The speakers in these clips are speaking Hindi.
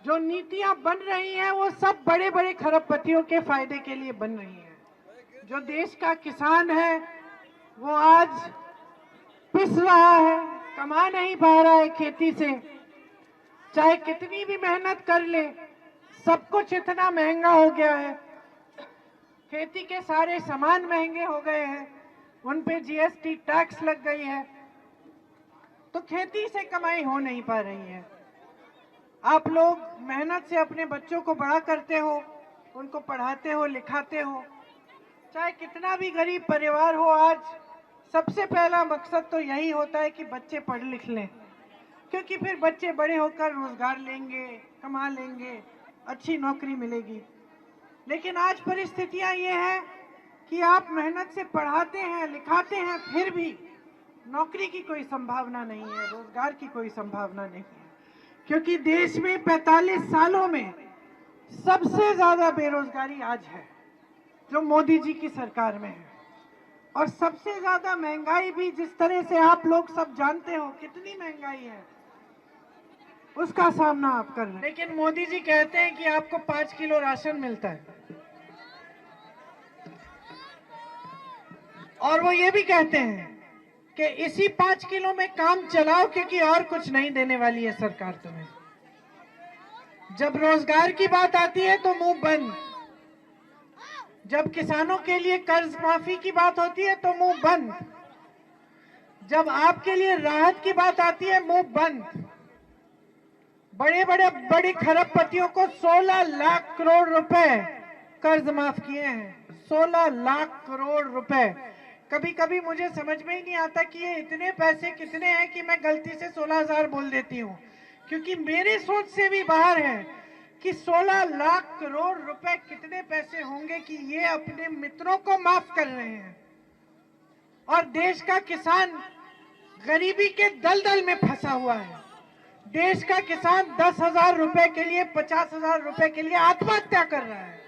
जो नीतियां बन रही हैं वो सब बड़े बड़े खरबपतियों के फायदे के लिए बन रही हैं। जो देश का किसान है वो आज पिस रहा है, कमा नहीं पा रहा है खेती से, चाहे कितनी भी मेहनत कर ले, सब कुछ इतना महंगा हो गया है। खेती के सारे सामान महंगे हो गए हैं, उन पे जीएसटी टैक्स लग गई है, तो खेती से कमाई हो नहीं पा रही है। आप लोग मेहनत से अपने बच्चों को बड़ा करते हो, उनको पढ़ाते हो, लिखाते हो, चाहे कितना भी गरीब परिवार हो, आज सबसे पहला मकसद तो यही होता है कि बच्चे पढ़ लिख लें, क्योंकि फिर बच्चे बड़े होकर रोजगार लेंगे, कमा लेंगे, अच्छी नौकरी मिलेगी। लेकिन आज परिस्थितियां ये हैं कि आप मेहनत से पढ़ाते हैं, लिखाते हैं, फिर भी नौकरी की कोई संभावना नहीं है, रोजगार की कोई संभावना नहीं है, क्योंकि देश में 45 सालों में सबसे ज्यादा बेरोजगारी आज है जो मोदी जी की सरकार में है। और सबसे ज्यादा महंगाई भी जिस तरह से आप लोग सब जानते हो कितनी महंगाई है, उसका सामना आप कर रहे हैं। लेकिन मोदी जी कहते हैं कि आपको 5 किलो राशन मिलता है, और वो ये भी कहते हैं कि इसी 5 किलो में काम चलाओ, क्योंकि और कुछ नहीं देने वाली है सरकार तुम्हें। जब रोजगार की बात आती है तो मुंह बंद, जब किसानों के लिए कर्ज माफी की बात होती है तो मुंह बंद, जब आपके लिए राहत की बात आती है मुंह बंद। बड़े खरबपतियों को 16 लाख करोड़ रुपए कर्ज माफ किए हैं, 16 लाख करोड़ रुपए। कभी कभी मुझे समझ में ही नहीं आता कि ये इतने पैसे कितने हैं कि मैं गलती से 16,000 बोल देती हूँ, क्योंकि मेरे सोच से भी बाहर है कि 16 लाख करोड़ रुपए कितने पैसे होंगे कि ये अपने मित्रों को माफ कर रहे हैं, और देश का किसान गरीबी के दलदल में फंसा हुआ है। देश का किसान 10,000 रुपए के लिए, 50,000 रुपए के लिए आत्महत्या कर रहा है।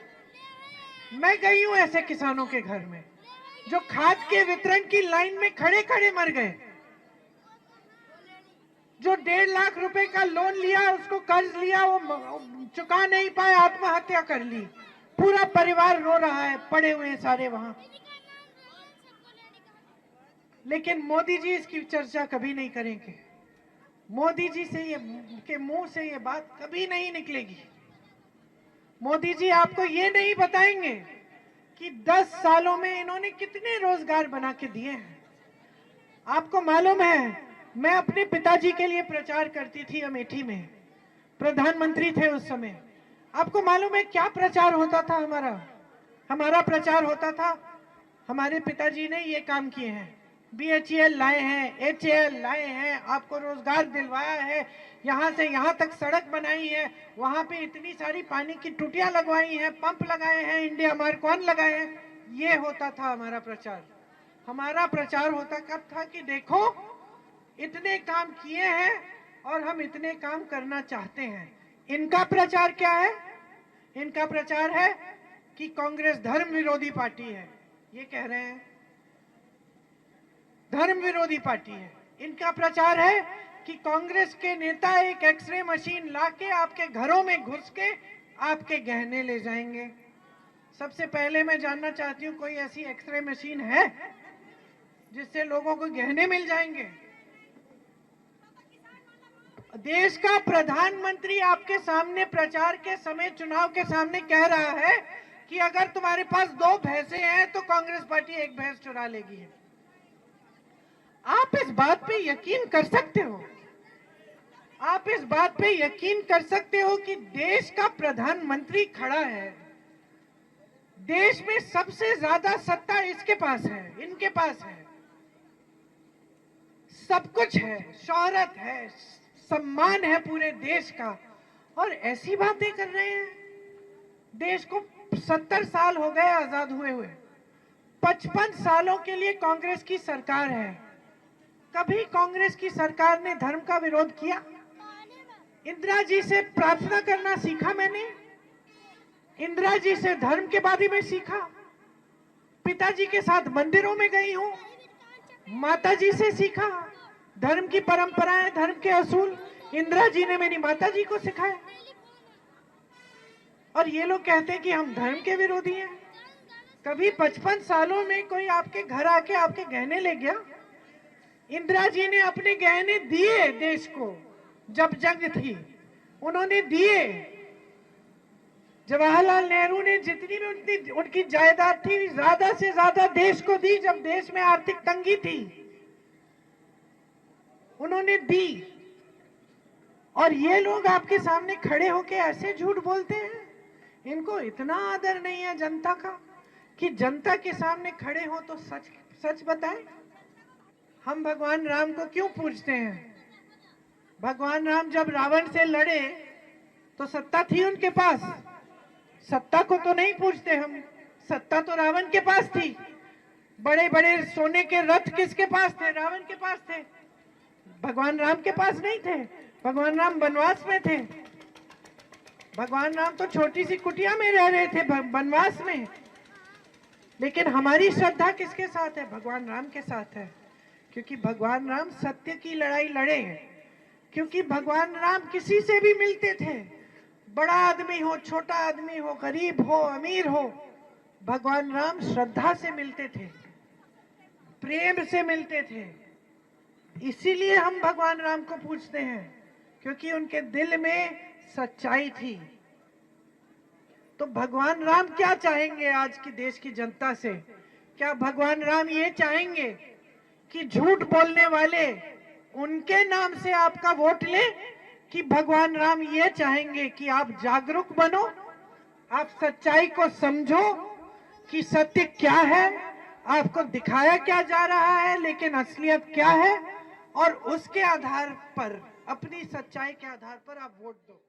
मैं गई हूं ऐसे किसानों के घर में जो खाद के वितरण की लाइन में खड़े खड़े मर गए, जो 1.5 लाख रुपए का लोन लिया, उसको कर्ज लिया, वो चुका नहीं पाए, आत्महत्या कर ली। पूरा परिवार रो रहा है, पड़े हुए हैं सारे वहां। लेकिन मोदी जी इसकी चर्चा कभी नहीं करेंगे। मोदी जी से ये के मुंह से ये बात कभी नहीं निकलेगी। मोदी जी आपको ये नहीं बताएंगे कि 10 सालों में इन्होंने कितने रोजगार बना के दिए हैं। आपको मालूम है, मैं अपने पिताजी के लिए प्रचार करती थी अमेठी में, प्रधानमंत्री थे उस समय। आपको मालूम है क्या प्रचार होता था हमारा प्रचार होता था, हमारे पिताजी ने ये काम किए हैं, BHEL लाए हैं, HAL लाए हैं, आपको रोजगार दिलवाया है, यहाँ से यहाँ तक सड़क बनाई है, वहां पे इतनी सारी पानी की टूटियां लगवाई हैं, पंप लगाए हैं, इंडिया मार्क 1 लगाए हैं। ये होता था हमारा प्रचार। हमारा प्रचार होता कब था कि देखो इतने काम किए हैं और हम इतने काम करना चाहते हैं। इनका प्रचार क्या है? इनका प्रचार है कि कांग्रेस धर्म विरोधी पार्टी है, ये कह रहे हैं, धर्म विरोधी पार्टी है। इनका प्रचार है कि कांग्रेस के नेता एक एक्सरे मशीन लाके आपके घरों में घुस के आपके गहने ले जाएंगे। सबसे पहले मैं जानना चाहती हूं, कोई ऐसी एक्सरे मशीन है जिससे लोगों को गहने मिल जाएंगे? देश का प्रधानमंत्री आपके सामने प्रचार के समय, चुनाव के सामने कह रहा है कि अगर तुम्हारे पास 2 भैंसे हैं तो कांग्रेस पार्टी 1 भैंस चुरा लेगी। आप इस बात पे यकीन कर सकते हो? आप इस बात पे यकीन कर सकते हो कि देश का प्रधानमंत्री खड़ा है, देश में सबसे ज्यादा सत्ता इसके पास है, इनके पास है, सब कुछ है, शोहरत है, सम्मान है पूरे देश का, और ऐसी बातें कर रहे हैं। देश को 70 साल हो गए आजाद हुए हुए, 55 सालों के लिए कांग्रेस की सरकार है। कभी कांग्रेस की सरकार ने धर्म का विरोध किया? इंदिरा जी से प्रार्थना करना सीखा मैंने, इंदिरा जी से धर्म के बारे में सीखा, पिताजी के साथ मंदिरों में गई हूं, माता जी से सीखा, धर्म की परंपराएं, धर्म के असूल इंदिरा जी ने मेरी माता जी को सिखाए। और ये लोग कहते हैं कि हम धर्म के विरोधी हैं। कभी 55 सालों में कोई आपके घर आके आपके गहने ले गया? इंदिरा जी ने अपने गहने दिए देश को, जब जंग थी उन्होंने दिए। जवाहरलाल नेहरू ने जितनी भी उनकी जायदाद थी ज्यादा से ज्यादा देश को दी, जब देश में आर्थिक तंगी थी उन्होंने दी। और ये लोग आपके सामने खड़े होके ऐसे झूठ बोलते हैं। इनको इतना आदर नहीं है जनता का कि जनता के सामने खड़े हो तो सच सच बताएं। हम भगवान राम को क्यों पूजते हैं? भगवान राम जब रावण से लड़े तो सत्ता थी उनके पास, सत्ता को तो नहीं पूजते हम। सत्ता तो रावण के पास थी। बड़े बड़े सोने के रथ किसके पास थे? रावण के पास थे, भगवान राम के पास नहीं थे। भगवान राम वनवास में थे। भगवान राम तो छोटी सी कुटिया में रह रहे थे वनवास में। लेकिन हमारी श्रद्धा किसके साथ है? भगवान राम के साथ है, क्योंकि भगवान राम सत्य की लड़ाई लड़े हैं। क्योंकि भगवान राम किसी से भी मिलते थे, बड़ा आदमी हो, छोटा आदमी हो, गरीब हो, अमीर हो, भगवान राम श्रद्धा से मिलते थे, प्रेम से मिलते थे। इसीलिए हम भगवान राम को पूजते हैं, क्योंकि उनके दिल में सच्चाई थी। तो भगवान राम क्या चाहेंगे आज की देश की जनता से? क्या भगवान राम ये चाहेंगे कि झूठ बोलने वाले उनके नाम से आपका वोट ले? कि भगवान राम ये चाहेंगे कि आप जागरूक बनो, आप सच्चाई को समझो कि सत्य क्या है, आपको दिखाया क्या जा रहा है लेकिन असलियत क्या है, और उसके आधार पर, अपनी सच्चाई के आधार पर आप वोट दो।